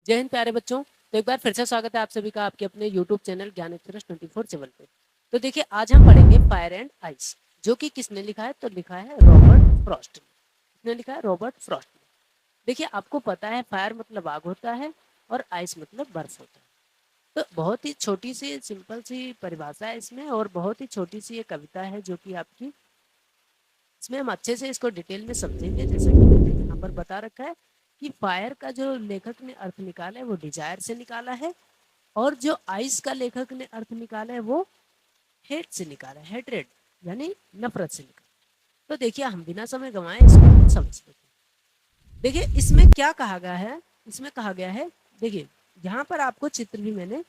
जय हिंद प्यारे बच्चों। तो एक बार फिर से स्वागत है आप सभी का आपके अपने यूट्यूब चैनल ज्ञान एक्सप्रेस 24/7 पे। तो देखिए आज हम पढ़ेंगे फायर एंड आइस, जो कि किसने लिखा है? तो लिखा है रॉबर्ट फ्रॉस्ट ने। किसने लिखा है? रॉबर्ट फ्रॉस्ट ने। देखिए आपको पता है फायर मतलब आग होता है और आइस मतलब बर्फ होता है। तो बहुत ही छोटी सी सिंपल सी परिभाषा है इसमें और बहुत ही छोटी सी ये कविता है जो कि आपकी इसमें हम अच्छे से इसको डिटेल में समझेंगे। जैसे कि यहाँ पर बता रखा है कि फायर का जो लेखक ने अर्थ निकाला है वो डिजायर से निकाला है और जो आइस का लेखक ने अर्थ निकाला है वो हेट से निकाला है, हेट्रेड यानी नफरत से निकाला। तो देखिए हम बिना समय गंवाए इसको समझ लेते हैं। देखिए इसमें क्या कहा गया है? इसमें कहा गया है, देखिए यहाँ पर आपको चित्र भी मैंने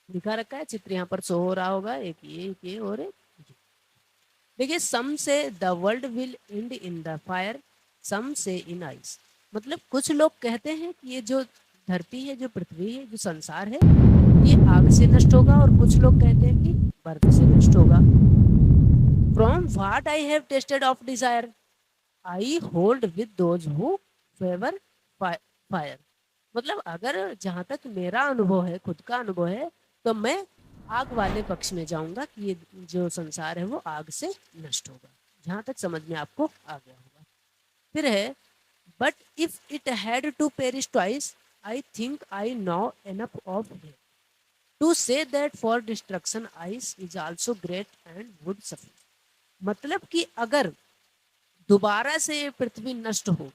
दिखा रखा है। चित्र यहाँ पर शो हो रहा होगा, एक ये और एक ये। देखिए some say the world will end in the fire, some say in ice. मतलब कुछ लोग कहते हैं कि ये जो धरती है, जो पृथ्वी है, जो संसार है, ये आग से नष्ट होगा और कुछ लोग कहते हैं कि बर्फ से नष्ट होगा। From what I have tested of desire I hold with those who favour fire. मतलब अगर जहां तक मेरा अनुभव है, खुद का अनुभव है, तो मैं आग वाले पक्ष में जाऊंगा कि ये जो संसार है वो आग से नष्ट होगा। जहां तक समझ में आपको आ गया होगा। फिर है but if it had to perish twice I think I know enough of him to say that for destruction ice is also great and would suffice. मतलब कि अगर दोबारा से पृथ्वी नष्ट हो,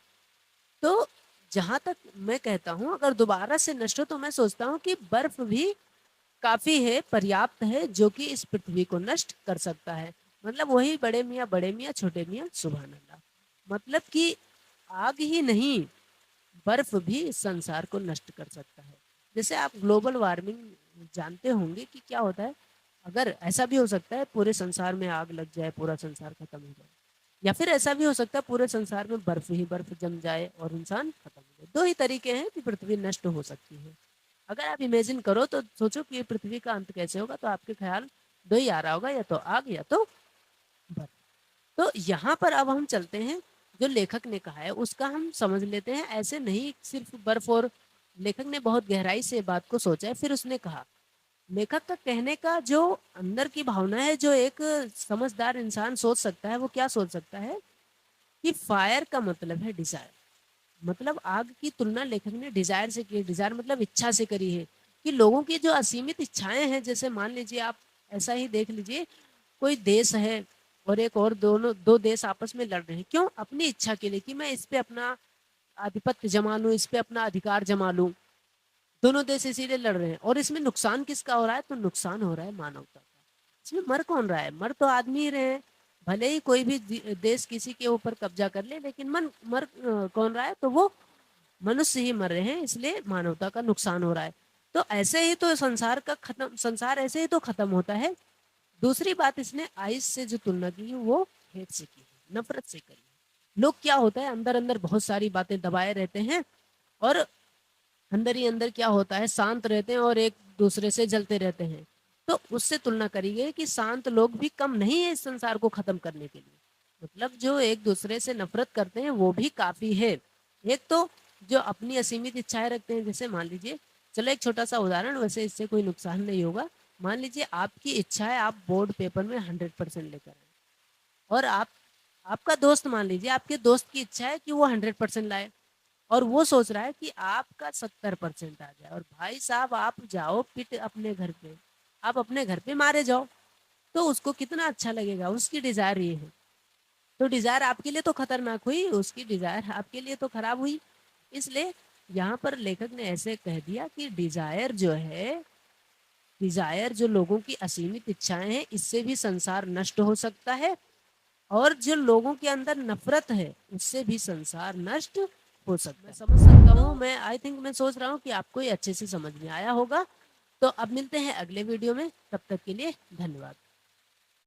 तो जहां तक मैं कहता हूं अगर दोबारा से नष्ट हो तो मैं सोचता हूं कि बर्फ भी काफी है, पर्याप्त है, जो कि इस पृथ्वी को नष्ट कर सकता है। मतलब वही बड़े मियाँ छोटे मियाँ सुभान अल्लाह। मतलब कि आग ही नहीं, बर्फ भी इस संसार को नष्ट कर सकता है। जैसे आप ग्लोबल वार्मिंग जानते होंगे कि क्या होता है। अगर ऐसा भी हो सकता है पूरे संसार में आग लग जाए, पूरा संसार खत्म हो जाए, या फिर ऐसा भी हो सकता है पूरे संसार में बर्फ ही बर्फ जम जाए और इंसान खत्म हो जाए। दो ही तरीके हैं कि पृथ्वी नष्ट हो सकती है। अगर आप इमेजिन करो तो सोचो कि पृथ्वी का अंत कैसे होगा, तो आपके ख्याल दो ही आ रहा होगा, या तो आग या तो बर्फ। तो यहाँ पर अब हम चलते हैं, जो लेखक ने कहा है उसका हम समझ लेते हैं। ऐसे नहीं सिर्फ बर्फ, और लेखक ने बहुत गहराई से बात को सोचा है। फिर उसने कहा, लेखक का कहने का जो अंदर की भावना है, जो एक समझदार इंसान सोच सकता है, वो क्या सोच सकता है कि फायर का मतलब है डिजायर। मतलब आग की तुलना लेखक ने डिजायर से की। डिजायर मतलब इच्छा से करी है कि लोगों की जो असीमित इच्छाएं हैं, जैसे मान लीजिए आप ऐसा ही देख लीजिए, कोई देश है और एक और, दोनों दो देश आपस में लड़ रहे हैं। क्यों? अपनी इच्छा के लिए कि मैं इस पे अपना आधिपत्य जमा लूं, इस पे अपना अधिकार जमा लूं। दोनों देश इसीलिए लड़ रहे हैं। और इसमें नुकसान किसका हो रहा है? तो नुकसान हो रहा है मानवता का। इसमें मर कौन रहा है? मर तो आदमी ही रहे हैं। भले ही कोई भी देश किसी के ऊपर कब्जा कर ले, लेकिन मर कौन रहा है? तो वो मनुष्य ही मर रहे हैं, इसलिए मानवता का नुकसान हो रहा है। तो ऐसे ही तो संसार ऐसे ही तो खत्म होता है। दूसरी बात, इसने आइस से जो तुलना की वो हेट से की है, नफरत से करी है। लोग क्या होता है, अंदर अंदर बहुत सारी बातें दबाए रहते हैं और अंदर ही अंदर क्या होता है, शांत रहते हैं और एक दूसरे से जलते रहते हैं। तो उससे तुलना करी गई कि शांत लोग भी कम नहीं है इस संसार को खत्म करने के लिए। मतलब जो एक दूसरे से नफरत करते हैं वो भी काफी है। एक तो जो अपनी असीमित इच्छाएं रखते हैं, जैसे मान लीजिए, चलो एक छोटा सा उदाहरण, वैसे इससे कोई नुकसान नहीं होगा। मान लीजिए आपकी इच्छा है आप बोर्ड पेपर में 100% लेकर आए, और आपका दोस्त, मान लीजिए आपके दोस्त की इच्छा है कि वो 100% लाए, और वो सोच रहा है कि आपका 70% आ जाए। और भाई साहब आप जाओ पिट अपने घर पे, आप अपने घर पे मारे जाओ, तो उसको कितना अच्छा लगेगा? उसकी डिजायर ये है। तो डिजायर आपके लिए तो खतरनाक हुई, उसकी डिजायर आपके लिए तो खराब हुई। इसलिए यहाँ पर लेखक ने ऐसे कह दिया कि डिजायर जो है, डिजायर जो लोगों की असीमित इच्छाएं हैं, इससे भी संसार नष्ट हो सकता है। और जो लोगों के अंदर नफरत है, उससे भी संसार नष्ट हो सकता है। मैं समझ सकता हूँ, मैं आई थिंक मैं सोच रहा हूँ कि आपको ये अच्छे से समझ में आया होगा। तो अब मिलते हैं अगले वीडियो में, तब तक के लिए धन्यवाद।